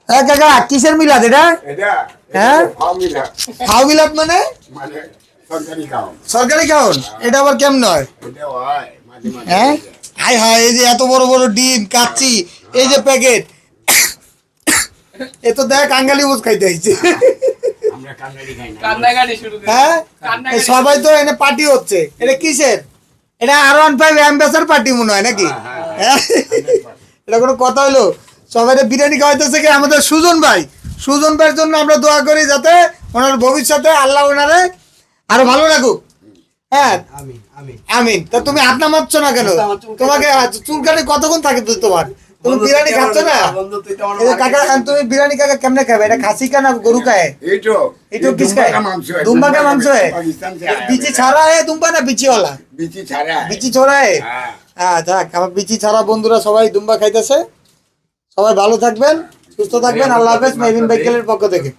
হ্যাঁ কাকা কিসের মিলাদ এটা? হ্যাঁ ফাও মিলাদ মানে সরকারি খাওন। এটা আবার কেমন হয়? হ্যাঁ হাই হাই, এই যে এত বড় বড় ডিম কাচ্চি, এই যে প্যাকেট, এ তো দেখ কাঙ্গালি বুঝ খাইতে আইছে। হ্যাঁ সবাই তো এনে পার্টি হচ্ছে, এটা কিসের? এটা R15 অ্যাম্বাসাডর পার্টি মনে হয় নাকি? এটা কোনো কথা হলো? সবাই বিরিয়ানি খাওয়াইতেছে কি আমাদের সুজন ভাই। সুজন ভাইয়ের জন্য আমরা দোয়া করি যাতে ওনার ভবিষ্যতে আল্লাহ ওনারে আরো ভালো রাখুক। হ্যাঁ আমিন। তা তুমি হাত নামাচ্ছ না কেন? তোমাকে চুলকানি কতক্ষণ থাকে তোমার? তুমি বিরিয়ানি খাচ্ছ না? কাকা তুমি বিরিয়ানি কাকা কেমনে খাবে? এটা খাসি কা না গরু খায়? এইটো কিস খায়? দুম্বা কা মাংস है? বিচি ছাড়া है দুম্বা না বিচি वाला? বিচি ছাড়া है। হ্যাঁ যাক, আমার বিচি ছাড়া বন্ধুরা সবাই দুম্বা খাইতেছে। সবাই ভালো থাকবেন, সুস্থ থাকবেন। আল্লাহ হাফেজ। মেহবিন বাইকেলের পক্ষ থেকে।